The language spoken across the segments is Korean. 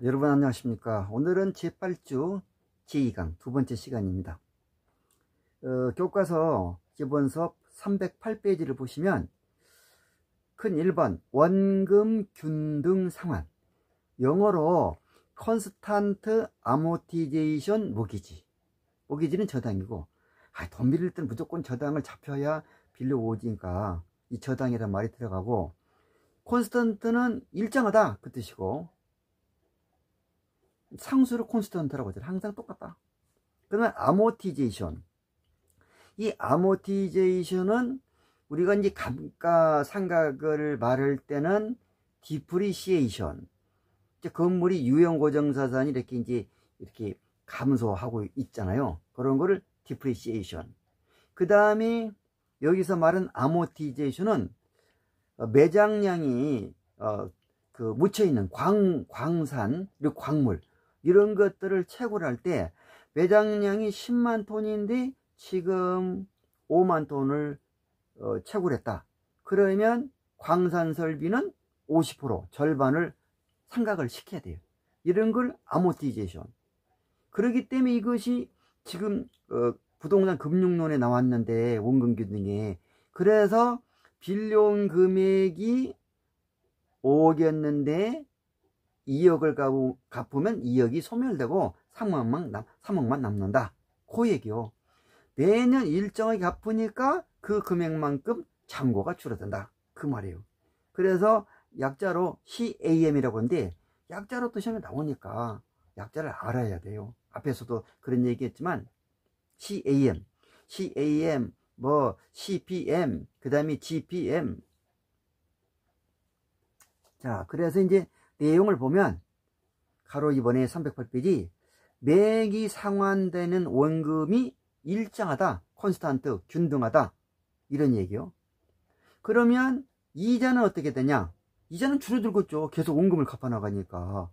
여러분 안녕하십니까. 오늘은 제8주 제2강 두 번째 시간입니다. 교과서 기본 수업 308페이지를 보시면 큰 1번 원금 균등 상환, 영어로 Constant Amortization 모기지는 저당이고, 돈 빌릴 때는 무조건 저당을 잡혀야 빌려오지니까 이 저당이란 말이 들어가고, 콘스턴트는 일정하다 그 뜻이고, 상수를 콘스턴트라고 하죠. 항상 똑같다. 그러면 아모티제이션, 이 아모티제이션은 우리가 이제 감가상각을 말할 때는 디프리시에이션, 건물이 유형고정자산이 이렇게 감소하고 있잖아요. 그런 거를 디프리시에이션. 그 다음에 여기서 말한 아모티제이션은 매장량이 묻혀있는 광산 그리고 광물 이런 것들을 채굴 할 때 매장량이 10만 톤인데 지금 5만 톤을 채굴했다. 그러면 광산 설비는 50% 절반을 상각을 시켜야 돼요. 이런 걸 아모티제이션. 그렇기 때문에 이것이 지금 부동산 금융론에 나왔는데, 원금균등에. 그래서 빌려온 금액이 5억이었는데 2억을 갚으면 2억이 소멸되고 3억만 남는다. 그 얘기요. 매년 일정하게 갚으니까 그 금액만큼 잔고가 줄어든다. 그 말이에요. 그래서 약자로 CAM이라고 하는데, 약자로 또 시험에 나오니까 약자를 알아야 돼요. 앞에서도 그런 얘기 했지만 CAM, CPM, 그 다음에 GPM. 자, 그래서 이제 내용을 보면 가로 2번에 308페이지, 매기 상환되는 원금이 일정하다, 콘스탄트, 균등하다, 이런 얘기요. 그러면 이자는 어떻게 되냐? 이자는 줄어들겠죠. 계속 원금을 갚아 나가니까.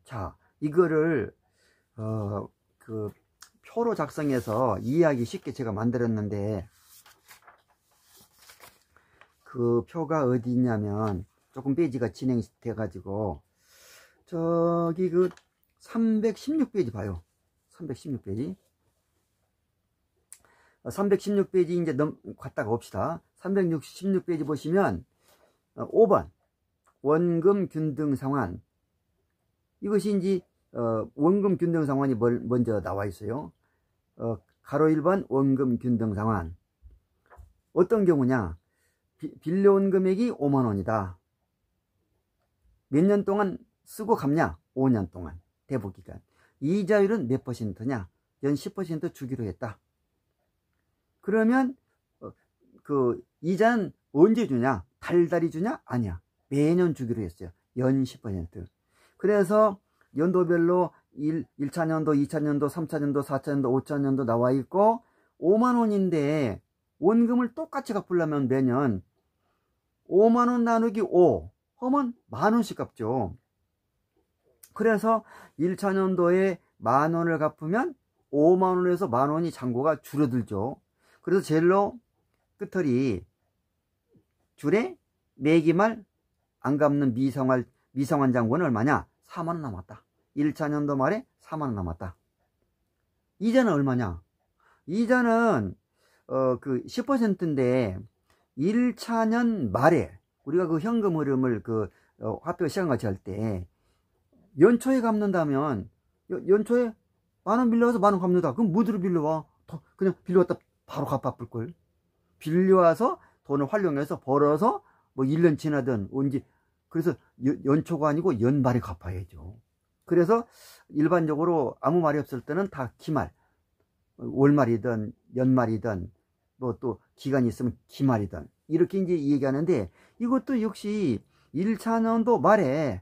자, 이거를 표로 작성해서 이해하기 쉽게 제가 만들었는데, 그 표가 어디 있냐면, 조금 페이지가 진행돼 가지고 저기 316페이지 봐요. 316페이지 이제 갔다가 봅시다. 316페이지 보시면 5번 원금 균등 상환, 이것이 이제 원금 균등 상환이 먼저 나와 있어요. 가로 1번 원금 균등 상환. 어떤 경우냐? 빌려온 금액이 5만원이다. 몇 년 동안 쓰고 갚냐? 5년 동안. 대부기간. 이자율은 몇 %냐? 연 10% 주기로 했다. 그러면 이자는 언제 주냐? 달달이 주냐? 아니야. 매년 주기로 했어요. 연 10%. 그래서 연도별로 1차년도, 2차년도, 3차년도, 4차년도, 5차년도 나와 있고, 5만원인데 원금을 똑같이 갚으려면 매년 5만원 나누기 5 하면 만원씩 갚죠. 그래서 1차년도에 만원을 갚으면 5만원에서 만원이 잔고가 줄어들죠. 그래서 제일로 끝털이 줄에 매기말 안 갚는 미상환 잔고는 얼마냐? 4만원 남았다. 1차년도 말에 4만원 남았다. 이자는 얼마냐? 이자는 10%인데 1차년 말에 우리가 그 현금 흐름을 화폐 시간 같이 할 때 연초에 갚는다면, 연초에 만원 빌려와서 만원 갚는다. 그럼 뭐대로 빌려와? 그냥 빌려왔다 바로 갚아볼 걸. 빌려와서 돈을 활용해서 벌어서 1년 지나든 언제, 그래서 연초가 아니고 연말에 갚아야죠. 그래서 일반적으로 아무 말이 없을 때는 다 기말, 월말이든 연말이든 또 기간이 있으면 기말이든 이렇게 이제 얘기하는데, 이것도 역시 1차년도 말에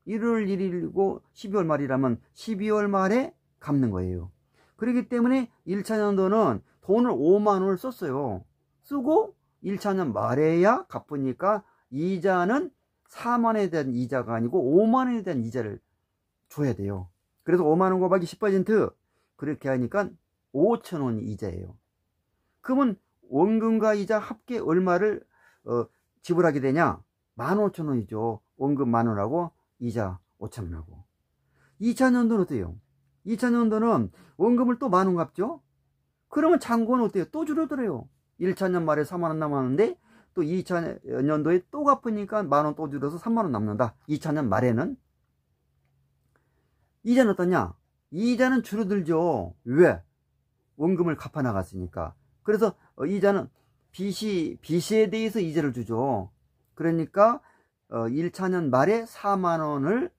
1월 1일이고 12월 말이라면 12월 말에 갚는 거예요. 그렇기 때문에 1차년도는 돈을 5만원을 썼어요. 쓰고 1차년 말에야 갚으니까 이자는 4만원에 대한 이자가 아니고 5만원에 대한 이자를 줘야 돼요. 그래서 5만원 곱하기 10% 그렇게 하니까 5천원이 이자예요. 그러면 원금과 이자 합계 얼마를 지불하게 되냐? 15,000원이죠. 원금 만원하고 이자 5,000원 하고. 2차년도는 어때요? 2차년도는 원금을 또 10,000원 갚죠? 그러면 잔고는 어때요? 또 줄어들어요. 1차년 말에 40,000원 남았는데 또 2차년도에 또 갚으니까 10,000원 또 줄어서 30,000원 남는다. 2차년 말에는. 이자는 어떠냐? 이자는 줄어들죠. 왜? 원금을 갚아 나갔으니까. 그래서 이자는 빚에 대해서 이자를 주죠. 그러니까 1차년 말에 40,000원을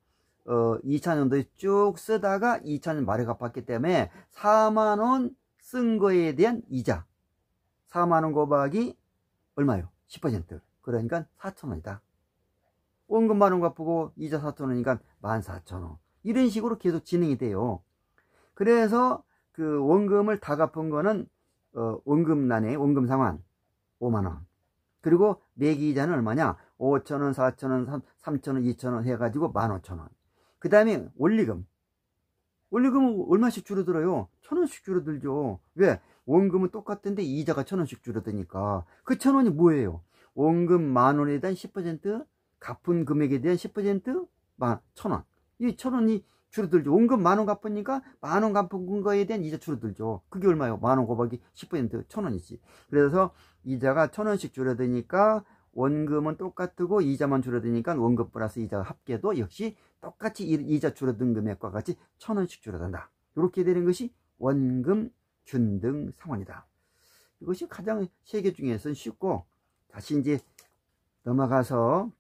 2차년도에 쭉 쓰다가 2차년 말에 갚았기 때문에 40,000원 쓴 거에 대한 이자, 40,000원 곱하기 얼마요? 10%. 그러니까 4,000원이다. 원금 10,000원 갚고 이자 4,000원이니까 14,000원. 이런 식으로 계속 진행이 돼요. 그래서 그 원금을 다 갚은 거는 원금란에 원금 상환 50,000원. 그리고 매기 이자는 얼마냐? 5,000원, 4,000원, 3,000원, 2,000원 해가지고 15,000원. 그 다음에 원리금은 얼마씩 줄어들어요? 1,000원씩 줄어들죠. 왜? 원금은 똑같은데 이자가 1,000원씩 줄어드니까. 그 1,000원이 뭐예요? 원금 10,000원에 대한 10%, 갚은 금액에 대한 10%, 1,000원. 이 1,000원이 줄어들죠. 원금 10,000원 갚으니까 10,000원 갚은 거에 대한 이자 줄어들죠. 그게 얼마예요? 10,000원 곱하기 10%, 1,000원이지. 그래서 이자가 1,000원씩 줄어드니까 원금은 똑같고 이자만 줄어드니까 원금 플러스 이자가 합계도 역시 똑같이 이자 줄어든 금액과 같이 1,000원씩 줄어든다. 이렇게 되는 것이 원금 균등 상환이다. 이것이 가장 세계 중에서는 쉽고, 다시 이제 넘어가서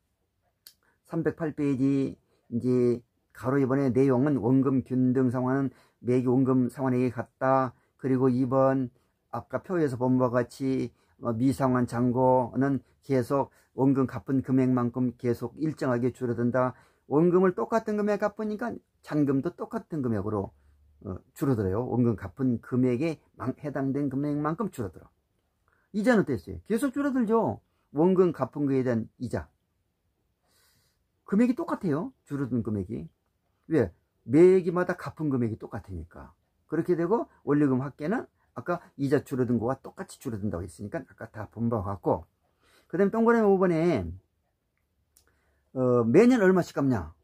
308페이지 이제 가로 2번의 내용은 원금 균등 상환은 매기 원금 상환액에 같다. 그리고 2번 아까 표에서 본 바와 같이 미상환 잔고는 계속 원금 갚은 금액만큼 계속 일정하게 줄어든다. 원금을 똑같은 금액 갚으니까 잔금도 똑같은 금액으로 줄어들어요. 원금 갚은 금액에 해당된 금액만큼 줄어들어. 이자는 어땠어요? 계속 줄어들죠. 원금 갚은 거에 대한 이자. 금액이 똑같아요. 줄어든 금액이. 왜? 매기마다 갚은 금액이 똑같으니까. 그렇게 되고 원리금 합계는 아까 이자 줄어든 거와 똑같이 줄어든다고 했으니까 아까 다 본 바와 같고, 그 다음에 동그라미 5번에 매년 얼마씩 갚냐?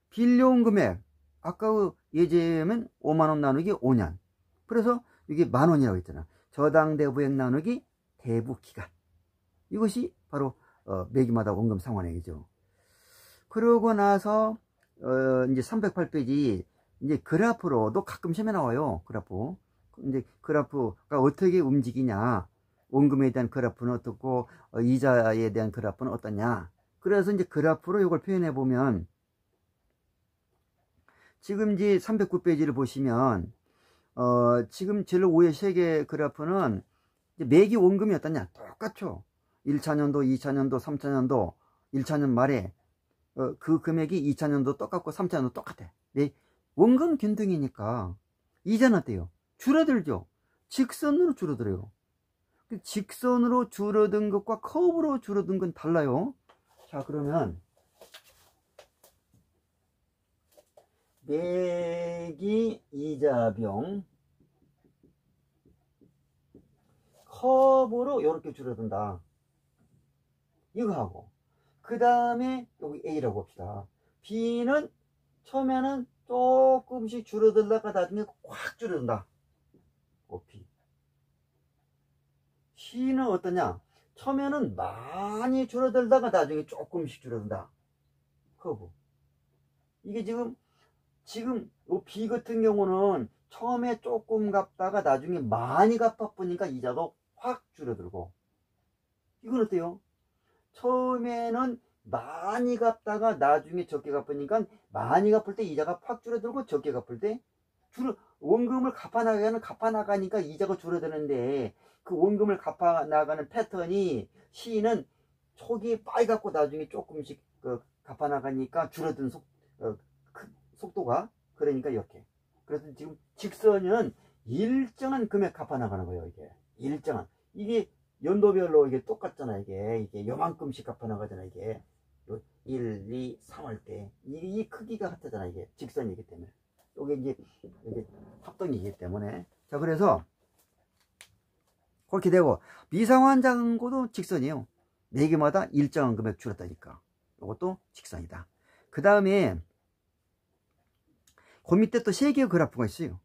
빌려온 금액, 아까 예제면 50,000원 나누기 5년. 그래서 이게 10,000원이라고 했잖아. 저당 대부액 나누기 대부 기간. 이것이 바로 매기마다 원금 상환액이죠. 그러고 나서 이제 308페이지 이제 그래프로도 가끔 시험에 나와요. 그래프. 이제 그래프가 어떻게 움직이냐, 원금에 대한 그래프는 어떻고 이자에 대한 그래프는 어떠냐. 그래서 이제 그래프로 이걸 표현해 보면, 지금 이제 309페이지를 보시면 지금 제일 위에 세 개 그래프는 이제 매기 원금이 어떠냐, 똑같죠. 1차년도, 2차년도, 3차년도, 1차년 말에 그 금액이 2차년도 똑같고 3차년도 똑같아. 네, 원금 균등이니까. 이자는 어때요? 줄어들죠. 직선으로 줄어들어요. 직선으로 줄어든 것과 커브로 줄어든 건 달라요. 자, 그러면 매기 이자병 커브로 이렇게 줄어든다. 이거 하고, 그 다음에 여기 A라고 봅시다. B는 처음에는 조금씩 줄어들다가 나중에 확 줄어든다. B. C는 어떠냐? 처음에는 많이 줄어들다가 나중에 조금씩 줄어든다. 커브. 이게 지금 B 같은 경우는 처음에 조금 갚다가 나중에 많이 갚아보니까 이자도 확 줄어들고, 이건 어때요? 처음에는 많이 갚다가 나중에 적게 갚으니까 많이 갚을 때 이자가 확 줄어들고, 적게 갚을 때 원금을 갚아나가니까 이자가 줄어드는데, 그 원금을 갚아나가는 패턴이 C는 초기에 빨리 갚고 나중에 조금씩 갚아나가니까 줄어든 속도가, 그러니까 이렇게. 그래서 지금 직선은 일정한 금액 갚아나가는 거예요. 이게 일정한, 이게 연도별로 이게 똑같잖아. 이게 요만큼씩 갚아나가잖아. 이게 1, 2, 3월 때 이 크기가 같잖아. 이게 직선이기 때문에. 이게 합동이기 때문에. 자, 그래서 그렇게 되고, 미상환 잔고도 직선이에요. 매기마다 일정한 금액 줄었다니까. 이것도 직선이다. 그 다음에 그 밑에 또 세 개의 그래프가 있어요.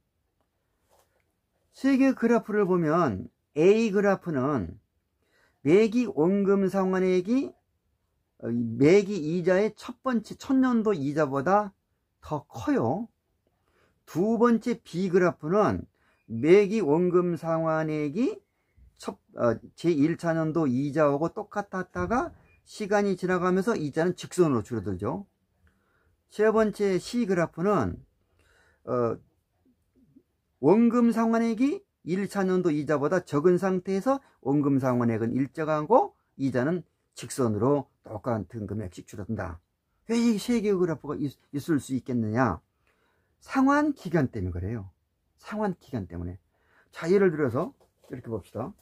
세 개의 그래프를 보면 A 그래프는 매기 원금 상환액이 매기 이자의 첫 번째 천년도 이자보다 더 커요. 두 번째 B 그래프는 매기 원금 상환액이 제1차년도 이자하고 똑같았다가 시간이 지나가면서 이자는 직선으로 줄어들죠. 세 번째 C 그래프는 원금 상환액이 1차년도 이자보다 적은 상태에서 원금 상환액은 일정하고 이자는 직선으로 똑같은 금액씩 줄어든다. 왜 이 세 개의 그래프가 있을 수 있겠느냐? 상환 기간 때문에 그래요. 상환 기간 때문에. 자, 예를 들어서 이렇게 봅시다.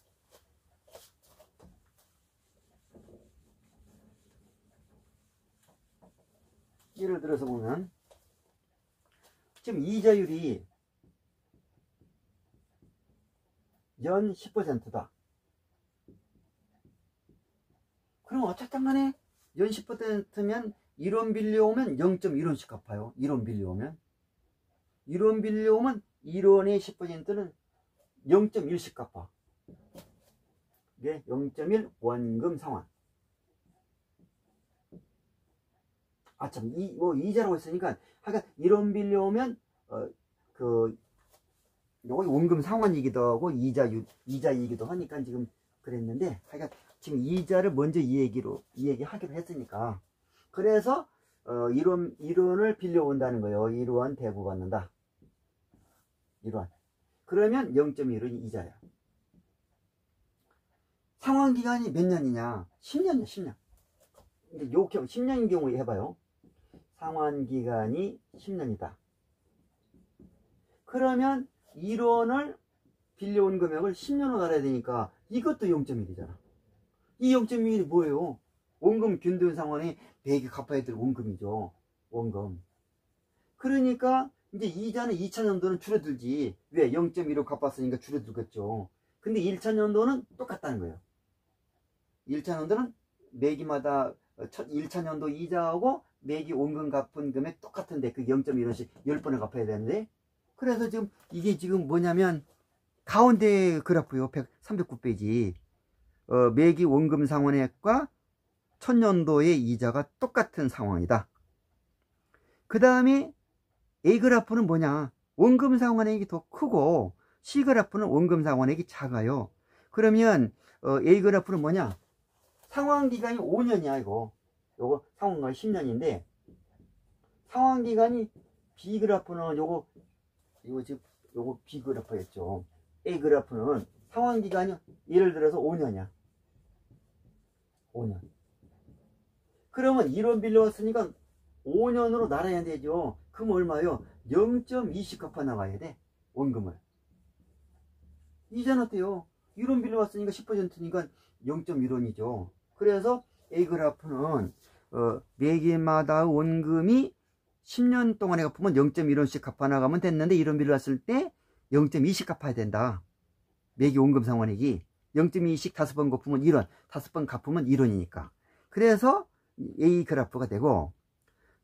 예를 들어서 보면 지금 이자율이 연 10%다. 그럼 어쨌든 간에 연 10%면 1원 빌려오면 0.1원씩 갚아요. 1원 빌려오면 1원의 10%는 0.1씩 갚아. 이게 0.1 원금 상환. 아, 참, 이자라고 했으니까, 하여간 1원 빌려오면, 요거 원금 상환이기도 하고, 이자이기도 하니까 지금 그랬는데, 하여간 지금 이자를 먼저 이야기하기로 했으니까. 그래서, 1원을 빌려온다는 거예요. 1원 대부 받는다. 1원. 그러면 0.1원이 이자야. 상환 기간이 몇 년이냐? 10년이야, 10년. 근데 10년인 경우에 해봐요. 상환 기간이 10년이다. 그러면 1원을 빌려온 금액을 10년으로 알아야 되니까 이것도 0.1이잖아. 이 0.1이 뭐예요? 원금 균등 상환에 매기 갚아야 될 원금이죠. 원금. 그러니까 이제 이자는 2차년도는 줄어들지. 왜? 0.1로 갚았으니까 줄어들겠죠. 근데 1차년도는 똑같다는 거예요. 1차년도는 매기마다 1차년도 이자하고 매기 원금 갚은 금액 똑같은데 그 0.1원씩 10번을 갚아야 되는데, 그래서 지금 이게 지금 뭐냐면 가운데 그래프요. 309페이지 매기 원금 상환액과 천년도의 이자가 똑같은 상황이다. 그 다음에 A 그래프는 뭐냐? 원금 상환액이 더 크고 C 그래프는 원금 상환액이 작아요. 그러면 A 그래프는 뭐냐? 상환기간이 5년이야 이거. 요거 상환기간이 10년인데 상환기간이 B 그래프는 요거 지금 요거 B 그래프였죠. A 그래프는 상환기간이 예를 들어서 5년이야. 5년. 그러면 1원 빌려왔으니까 5년으로 나눠야 되죠. 그럼 얼마요? 0.2씩 갚아 나가야 돼. 원금을. 이자는 어때요? 1원 빌려왔으니까 10%니까 0.1원이죠. 그래서 A 그래프는 매기마다 원금이 10년 동안에 갚으면 0.1원씩 갚아 나가면 됐는데 1원 빌려왔을 때 0.2씩 갚아야 된다. 매기 원금 상환액이 0.2씩 5번 갚으면 1원, 5번 갚으면 1원이니까. 그래서 A 그래프가 되고,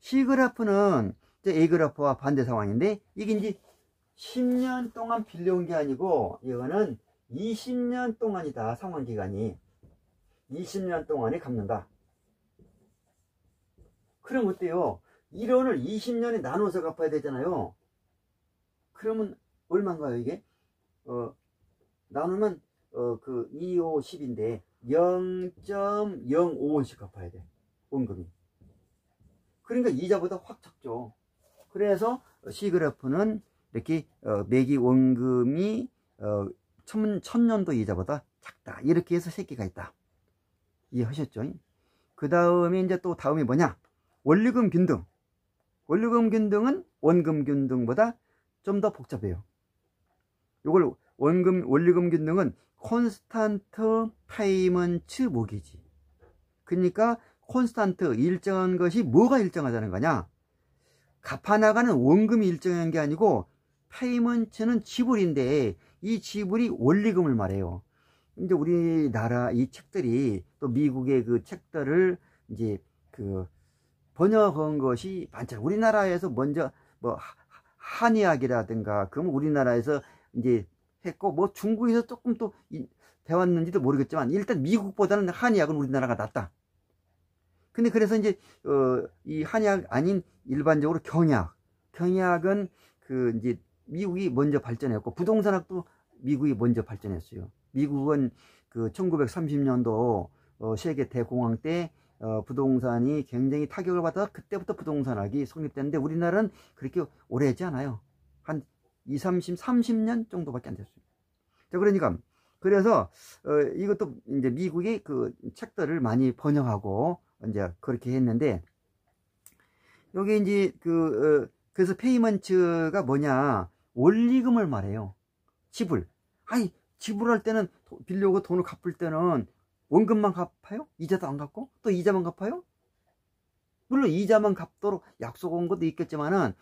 C 그래프는 이제 A 그래프와 반대 상황인데, 이게 이제 10년 동안 빌려온 게 아니고 이거는 20년 동안이다. 상환기간이 20년 동안에 갚는다. 그럼 어때요? 1원을 20년에 나눠서 갚아야 되잖아요. 그러면 얼마인가요 이게? 나누면 2, 5, 10인데 0.05원씩 갚아야 돼. 원금이. 그러니까 이자보다 확 작죠. 그래서 C그래프는 이렇게 매기 원금이 천년도 이자보다 작다. 이렇게 해서 새끼가 있다. 이해하셨죠? 그 다음에 이제 또 다음이 뭐냐? 원리금 균등. 원리금 균등은 원금 균등보다 좀 더 복잡해요. 이걸 원리금 균등은 콘스탄트 페이먼트 모기지. 그러니까 콘스탄트 일정한 것이 뭐가 일정하다는 거냐? 갚아나가는 원금이 일정한 게 아니고 페이먼트는 지불인데 이 지불이 원리금을 말해요. 이제 우리나라 이 책들이 또 미국의 그 책들을 이제 번역한 것이 많잖아요. 우리나라에서 먼저 뭐 한의학이라든가 그러면 우리나라에서 이제 했고 뭐 중국에서 조금 또 배웠는지도 모르겠지만 일단 미국보다는 한의학은 우리나라가 낫다. 근데 그래서 이제 이 한의학 아닌 일반적으로 경영학은 그 이제 미국이 먼저 발전했고 부동산학도 미국이 먼저 발전했어요. 미국은 그 1930년도 세계 대공황 때 부동산이 굉장히 타격을 받아서 그때부터 부동산학이 성립됐는데 우리나라는 그렇게 오래 하지 않아요. 한 30년 정도밖에 안 됐어요. 자, 그러니까 그래서 이것도 이제 미국이 그 책들을 많이 번역하고 이제 그렇게 했는데 여기 이제 그래서 페이먼트가 뭐냐, 원리금을 말해요. 지불. 아니 지불할 때는 빌려오고 돈을 갚을 때는 원금만 갚아요? 이자도 안 갚고? 또 이자만 갚아요? 물론 이자만 갚도록 약속한 것도 있겠지만은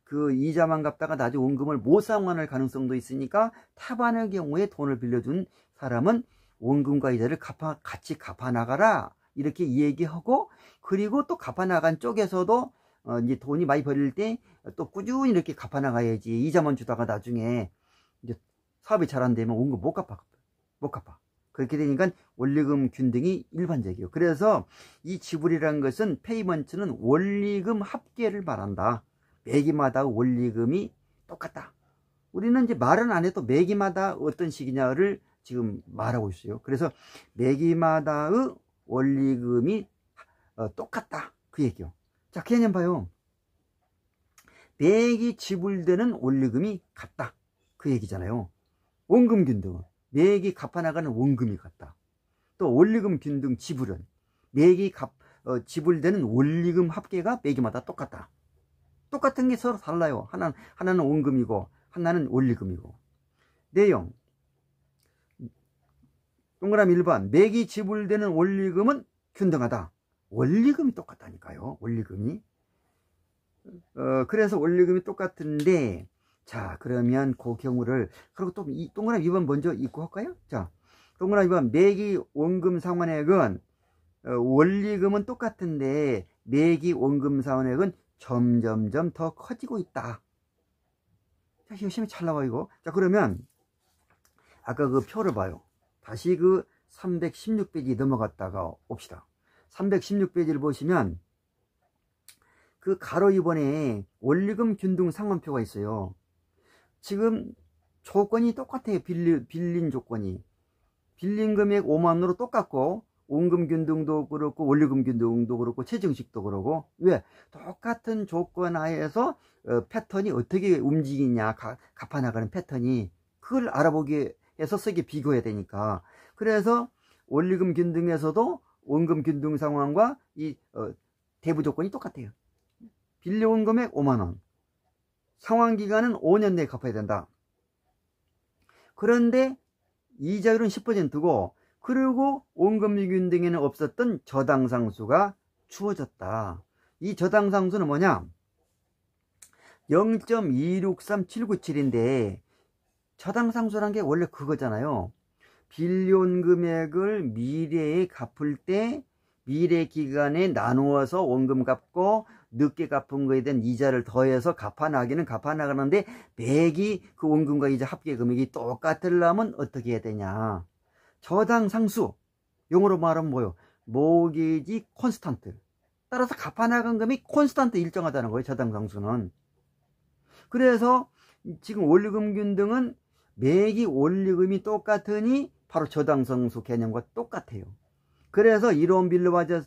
그 이자만 갚다가 나중에 원금을 못 상환할 가능성도 있으니까 타반의 경우에 돈을 빌려준 사람은 원금과 이자를 같이 갚아나가라 이렇게 얘기하고, 그리고 또 갚아나간 쪽에서도 이제 돈이 많이 벌릴 때 또 꾸준히 이렇게 갚아나가야지, 이자만 주다가 나중에 이제 사업이 잘 안 되면 원금 못 갚아. 그렇게 되니까 원리금 균등이 일반적이에요. 그래서 이 지불이라는 것은 페이먼트는 원리금 합계를 말한다. 매기마다 원리금이 똑같다. 우리는 이제 말은 안 해도 매기마다 어떤 식이냐를 지금 말하고 있어요. 그래서 매기마다의 원리금이 똑같다 그 얘기요. 자, 개념 봐요. 매기 지불되는 원리금이 같다 그 얘기잖아요. 원금 균등은 매기 갚아나가는 원금이 같다. 또 원리금 균등 지불은 매기 지불되는 원리금 합계가 매기마다 똑같다. 똑같은 게 서로 달라요. 하나는 원금이고 하나는 원리금이고. 내용 동그라미 1번 매기 지불되는 원리금은 균등하다. 원리금이 똑같다니까요. 원리금이. 그래서 원리금이 똑같은데, 자, 그러면 그 경우를, 그리고 또 이 동그라미 2번 먼저 읽고 할까요? 자, 동그라미 2번 매기 원금 상환액은 원리금은 똑같은데 매기 원금 상환액은 점점점 더 커지고 있다. 자, 열심히 잘 나와 이거. 자, 그러면 아까 그 표를 봐요. 다시 그 316페이지 넘어갔다가 옵시다. 316페이지를 보시면 그 가로 2번에 원리금 균등 상환표가 있어요. 지금 조건이 똑같아요. 빌린 조건이. 빌린 금액 5만원으로 똑같고 원금 균등도 그렇고 원리금 균등도 그렇고 최정식도 그렇고. 왜? 똑같은 조건 하에서 패턴이 어떻게 움직이냐, 갚아나가는 패턴이, 그걸 알아보기 위해서 쓰기 비교해야 되니까. 그래서 원리금 균등에서도 원금 균등 상환과 이 대부 조건이 똑같아요. 빌려온 금액 5만원, 상환기간은 5년 내에 갚아야 된다. 그런데 이자율은 10%고 그리고 원금 균등에는 없었던 저당상수가 주어졌다. 이 저당상수는 뭐냐, 0.263797인데 저당상수란 게 원래 그거잖아요. 빌려온 금액을 미래에 갚을 때 미래 기간에 나누어서 원금 갚고 늦게 갚은 거에 대한 이자를 더해서 갚아나기는 갚아나가는데 매기 그 원금과 이자 합계 금액이 똑같으려면 어떻게 해야 되냐, 저당상수, 용어로 말하면 뭐요? 모기지 콘스탄트. 따라서 갚아나간 금액이 콘스탄트 일정하다는 거예요. 저당상수는. 그래서 지금 원리금 균등은 매기 원리금이 똑같으니 바로 저당상수 개념과 똑같아요. 그래서 이론 빌려 왔을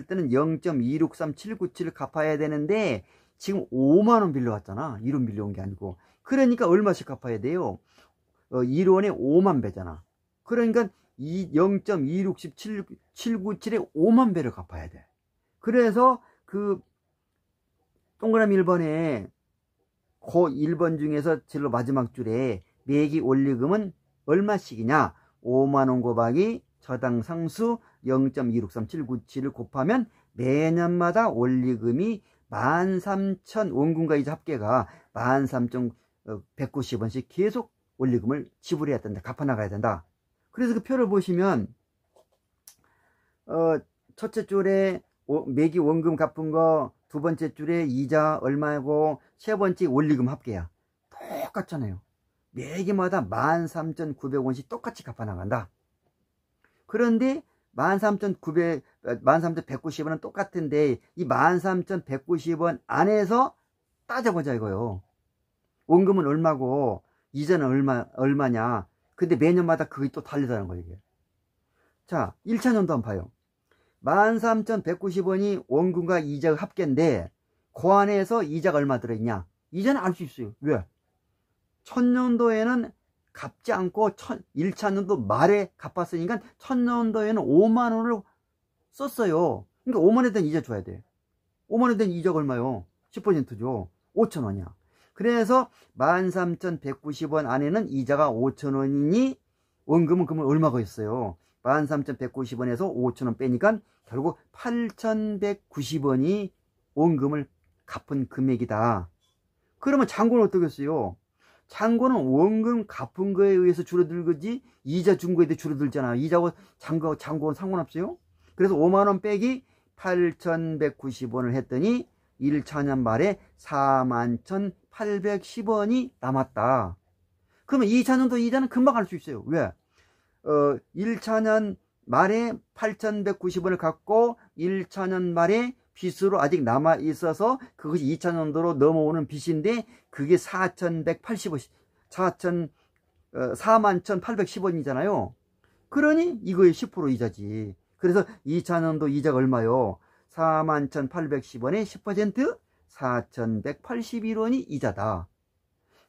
때는 0.263797을 갚아야 되는데 지금 5만원 빌려왔잖아. 이론 빌려온 게 아니고. 그러니까 얼마씩 갚아야 돼요? 1원에 5만 배잖아. 그러니까 0.263797에 5만 배를 갚아야 돼. 그래서 그 동그라미 1번에 그 1번 중에서 제일 마지막 줄에 매기 원리금은 얼마씩이냐, 5만원 곱하기 저당상수 0.263797을 곱하면 매년마다 원리금이 13,000, 원금과 이자 합계가 13,190원씩 계속 원리금을 지불해야 된다. 갚아나가야 된다. 그래서 그 표를 보시면 첫째 줄에 매기 원금 갚은 거 두 번째 줄에 이자 얼마고 세 번째 원리금 합계야. 똑같잖아요. 매기마다 13,900원씩 똑같이 갚아 나간다. 그런데 13,190원은 똑같은데 이 13,190원 안에서 따져보자 이거요. 원금은 얼마고 이자는 얼마냐. 근데 매년마다 그게 또 다르다는 거예요. 이게. 자, 1차년도 한번 봐요. 13,190원이 원금과 이자가 합계인데 그 안에서 이자가 얼마 들어있냐. 이자는 알 수 있어요. 왜? 1000년도에는 갚지 않고 1차년도 말에 갚았으니까 1000년도에는 5만원을 썼어요. 그러니까 5만원에 대한 이자 줘야 돼. 5만원에 대한 이자가 얼마요? 10%죠. 5,000원이야. 그래서 13,190원 안에는 이자가 5,000원이니 원금은 그러면 얼마가 있어요? 13,190원에서 5,000원 빼니까 결국 8,190원이 원금을 갚은 금액이다. 그러면 잔고는 어떻겠어요? 잔고는 원금 갚은 거에 의해서 줄어들지 이자 준 거에 대해 줄어들잖아. 이자고 잔고는 상관없어요. 그래서 5만원 빼기 8,190원을 했더니 1차년 말에 41,810원이 남았다. 그러면 2차년도 이자는 금방 할 수 있어요. 왜? 1차년 말에 8,190원을 갖고 1차년 말에 빚으로 아직 남아 있어서 그것이 2차년도로 넘어오는 빚인데 그게 41,810원이잖아요. 그러니 이거의 10% 이자지. 그래서 2차년도 이자가 얼마요? 41,810원에 10% 4,181원이 이자다.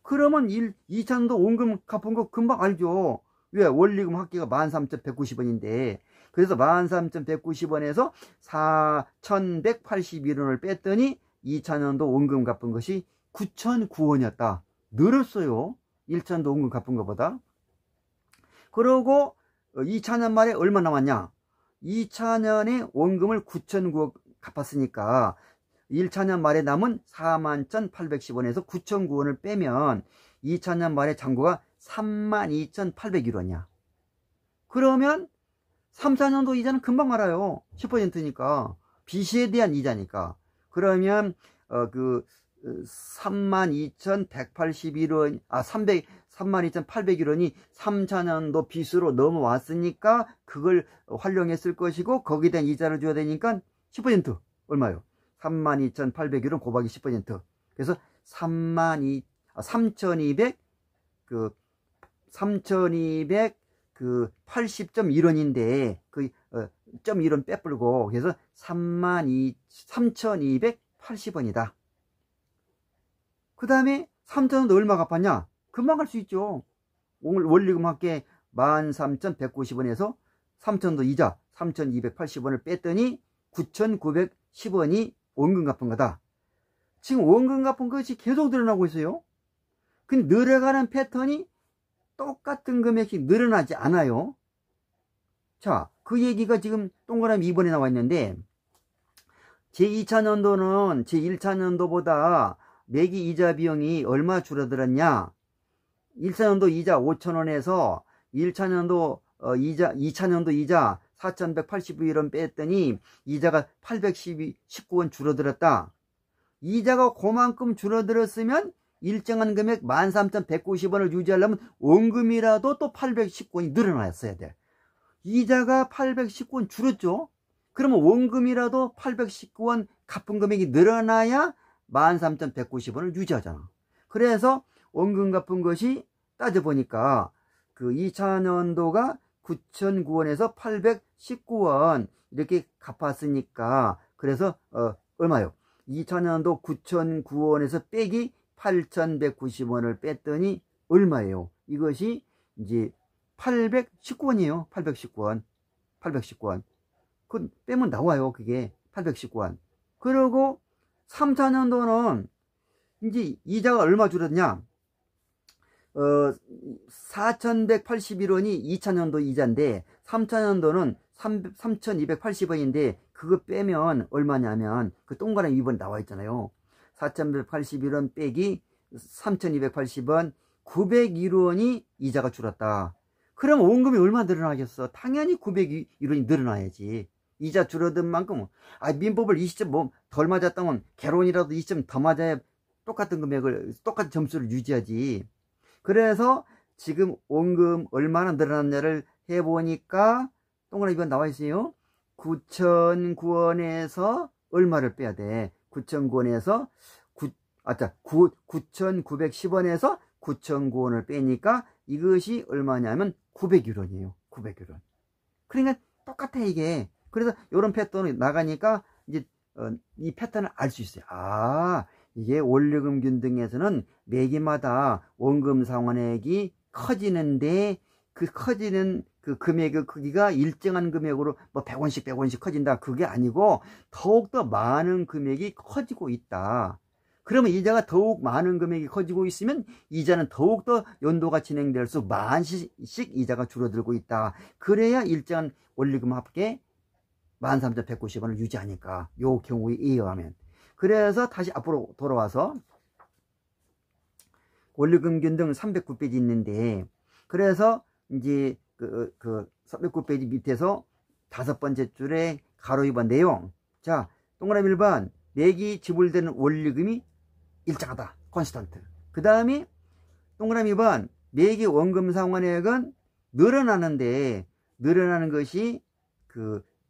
그러면 2차년도 원금 갚은 거 금방 알죠. 왜? 원리금 합계가 13,190원인데 그래서 13,190원에서 4,181원을 뺐더니 2차년도 원금 갚은 것이 9,009원이었다. 늘었어요. 1차년도 원금 갚은 것보다. 그러고 2차년 말에 얼마 남았냐? 2차년에 원금을 9,009원 갚았으니까 1차년 말에 남은 41,810원에서 9,009원을 빼면 2차년 말에 잔고가 32,801원이야. 그러면 3,4년도 이자는 금방 알아요. 10%니까. 빚에 대한 이자니까. 그러면 32,181원, 32,801원이 3차년도 빚으로 넘어왔으니까 그걸 활용했을 것이고 거기에 대한 이자를 줘야 되니까 10% 얼마요? 32,801원 곱하기 10%. 그래서 3,280.1원인데 그 0.1원 빼불고 그래서 32,3,280원이다. 그 다음에 3,000원도 얼마 갚았냐? 금방 할 수 있죠. 오늘 원리금 합계 13,190원에서 3,000원도 이자 3,280원을 뺐더니 9,910원이 원금 갚은 거다. 지금 원금 갚은 것이 계속 늘어나고 있어요. 근데 늘어가는 패턴이 똑같은 금액이 늘어나지 않아요. 자, 그 얘기가 지금 동그라미 2번에 나와 있는데 제2차년도는 제1차년도보다 매기 이자 비용이 얼마 줄어들었냐? 1차년도 이자 5,000원에서 1차년도 2차년도 이자 4,181원 뺐더니 이자가 819원 줄어들었다. 이자가 그만큼 줄어들었으면 일정한 금액 13,190원을 유지하려면 원금이라도 또 819원이 늘어났어야 돼. 이자가 819원 줄었죠. 그러면 원금이라도 819원 갚은 금액이 늘어나야 13,190원을 유지하잖아. 그래서 원금 갚은 것이 따져보니까 그 2차년도가 9,009원에서 819원 이렇게 갚았으니까 그래서 얼마요? 2차년도 9,009원에서 빼기 8,190원을 뺐더니 얼마예요? 이것이 이제 819원이에요. 819원. 819원. 그 빼면 나와요. 그게 819원. 그리고 3차년도는 이제 이자가 얼마 줄었냐? 4,181원이 2차년도 이자인데 3차년도는 3,280원인데 그거 빼면 얼마냐면 그 동그라미 2번 나와 있잖아요. 4,181원 빼기 3,280원 901원이 이자가 줄었다. 그럼 원금이 얼마 늘어나겠어? 당연히 901원이 늘어나야지. 이자 줄어든 만큼, 민법을 20점 뭐 덜 맞았다면 개론이라도 20점 더 맞아야 똑같은 금액을, 똑같은 점수를 유지하지. 그래서 지금 원금 얼마나 늘어났냐를 해보니까 동그라미 이건 나와 있어요. 9,009원에서 얼마를 빼야 돼. 9,009원에서 9,910원에서 9,009원을 빼니까 이것이 얼마냐면 900유로이에요. 900유로. 그러니까 똑같아 이게. 그래서 이런 패턴이 나가니까 이제 이 패턴을 알 수 있어요. 이게 원리금 균등에서는 매기마다 원금 상환액이 커지는데 그 커지는 그 금액의 크기가 일정한 금액으로 뭐 100원씩 커진다. 그게 아니고 더욱더 많은 금액이 커지고 있다. 그러면 이자가 더욱 많은 금액이 커지고 있으면 이자는 더욱더 연도가 진행될수록 만씩 이자가 줄어들고 있다. 그래야 일정한 원리금 합계 13,190원을 유지하니까 요 경우에 의하면. 그래서 다시 앞으로 돌아와서 원리금 균등 309페이지 있는데, 그래서 이제 그 309페이지 밑에서 5번째 줄에 가로 2번 내용. 자, 동그라미 1번 매기 지불되는 원리금이 일정하다. 콘스턴트. 그 다음에 동그라미 2번 매기 원금 상환액은 늘어나는데 늘어나는 것이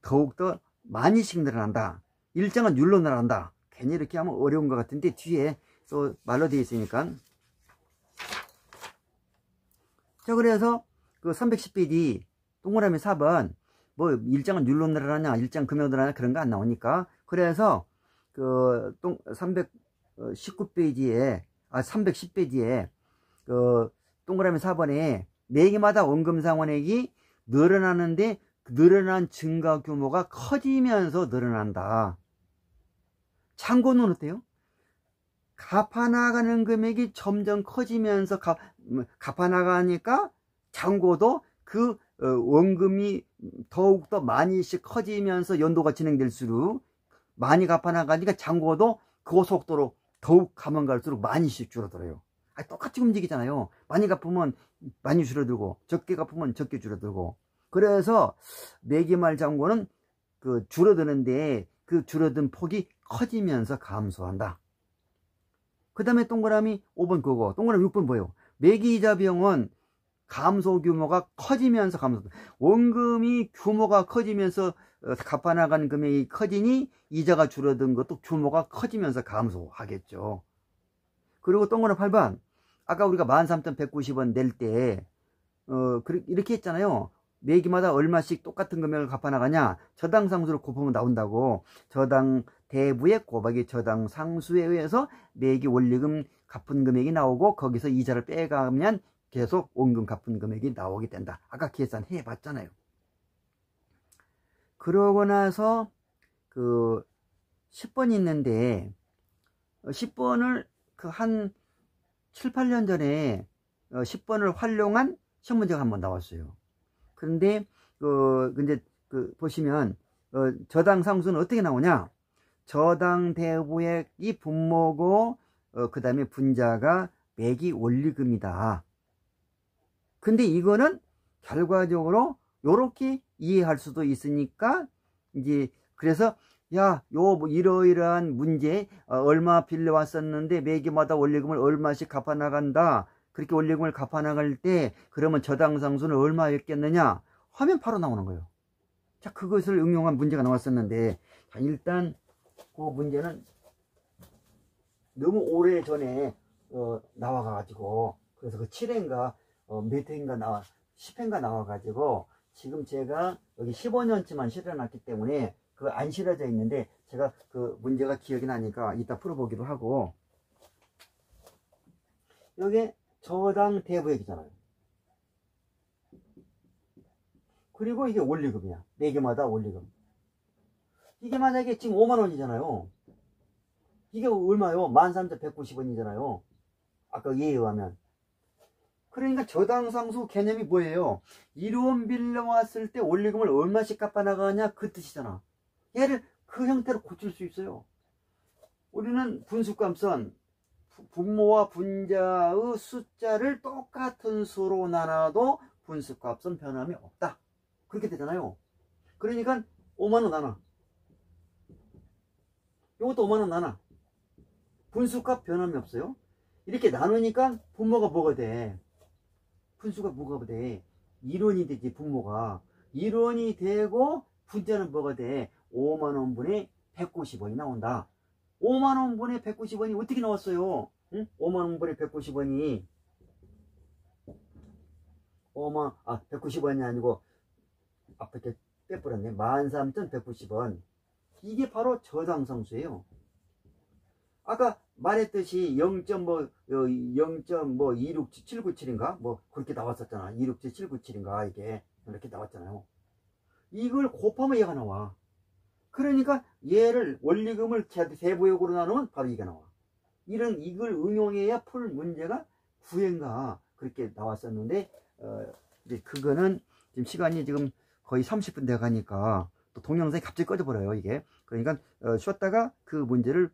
더욱더 많이씩 늘어난다. 일정한 율로 늘어난다. 괜히 이렇게 하면 어려운 것 같은데 뒤에 또 말로 되어 있으니까. 자, 그래서 그 310페이지 동그라미 4번 뭐 일정한 율로 늘어나냐 일정 금액 늘어나냐 그런 거 안 나오니까. 그래서 그 319페이지에 310페이지에 그 동그라미 4번에 매기마다 원금 상환액이 늘어나는데 늘어난 증가 규모가 커지면서 늘어난다. 참고는 어때요? 갚아나가는 금액이 점점 커지면서 갚아나가니까 잔고도 그 원금이 더욱더 많이씩 커지면서 연도가 진행될수록 많이 갚아나가니까 잔고도 그 속도로 더욱 가면 갈수록 많이씩 줄어들어요. 똑같이 움직이잖아요. 많이 갚으면 많이 줄어들고 적게 갚으면 적게 줄어들고. 그래서 매기말 잔고는 줄어드는데 그 줄어든 폭이 커지면서 감소한다. 그 다음에 동그라미 5번 그거. 동그라미 6번 뭐예요? 매기이자 비용은 감소 규모가 커지면서 감소한다. 원금이 규모가 커지면서 갚아나간 금액이 커지니 이자가 줄어든 것도 규모가 커지면서 감소하겠죠. 그리고 동그라미 8번. 아까 우리가 13,190원 낼 때 이렇게 했잖아요. 매기마다 얼마씩 똑같은 금액을 갚아나가냐. 저당 상수를 곱하면 나온다고. 저당 대부의 곱하기 저당 상수에 의해서 매기 원리금 갚은 금액이 나오고 거기서 이자를 빼가면 계속 원금 갚은 금액이 나오게 된다. 아까 계산해 봤잖아요. 그러고 나서 10번이 있는데 10번을 한 7, 8년 전에 10번을 활용한 시험 문제가 한번 나왔어요. 그런데 보시면 저당 상수는 어떻게 나오냐? 저당 대부액이 분모고 그 다음에 분자가 매기 원리금이다. 근데 이거는 결과적으로 요렇게 이해할 수도 있으니까 이제 그래서 뭐 이러이러한 문제 얼마 빌려왔었는데 매기마다 원리금을 얼마씩 갚아나간다. 그렇게 원리금을 갚아나갈 때 그러면 저당 상수는 얼마였겠느냐 하면 바로 나오는 거예요. 자, 그것을 응용한 문제가 나왔었는데, 자, 일단 그 문제는 너무 오래 전에 나와가지고, 그래서 그 7회인가 몇 회인가 10회인가 나와가지고 지금 제가 여기 15년치만 실어놨기 때문에 그거 안 실어져 있는데 제가 그 문제가 기억이 나니까 이따 풀어보기로 하고. 여기 저당 대부액이잖아요. 그리고 이게 원리금이야. 매개마다 원리금. 이게 만약에 지금 5만원이잖아요. 이게 얼마요? 13,190원이잖아요. 아까 예에 의하면. 그러니까 저당상수 개념이 뭐예요? 1원 빌려왔을 때 원리금을 얼마씩 갚아나가냐 그 뜻이잖아. 얘를 그 형태로 고칠 수 있어요. 우리는 분수값은 분모와 분자의 숫자를 똑같은 수로 나눠도 분수값은 변함이 없다. 그렇게 되잖아요. 그러니까 5만원 나눠. 요것도 5만원 나눠. 분수값 변함이 없어요. 이렇게 나누니까 분모가 뭐가 돼? 분수가 뭐가 돼? 1원이 되지, 분모가. 1원이 되고 분자는 뭐가 돼? 5만원분의 190원이 나온다. 5만원분의 190원이 어떻게 나왔어요? 응? 5만원분의 190원이 190원이 아니고 앞에 빼버렸네. 13,190원. 이게 바로 저당상수예요. 아까 말했듯이 0.26797인가? 뭐 그렇게 나왔었잖아. 267797인가 이게 이렇게 나왔잖아요. 이걸 곱하면 얘가 나와. 그러니까 얘를 원리금을 세부역으로 나누면 바로 이게 나와. 이걸 응용해야 풀 문제가 9회인가 그렇게 나왔었는데 이제 그거는 지금 시간이 지금 거의 30분 돼 가니까 또 동영상이 갑자기 꺼져버려요 이게. 그러니까 쉬었다가 그 문제를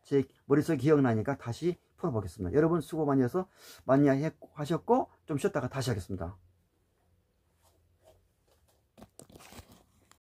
제 머릿속에 기억나니까 다시 풀어보겠습니다. 여러분 수고 많이 해서 많이 하셨고 좀 쉬었다가 다시 하겠습니다.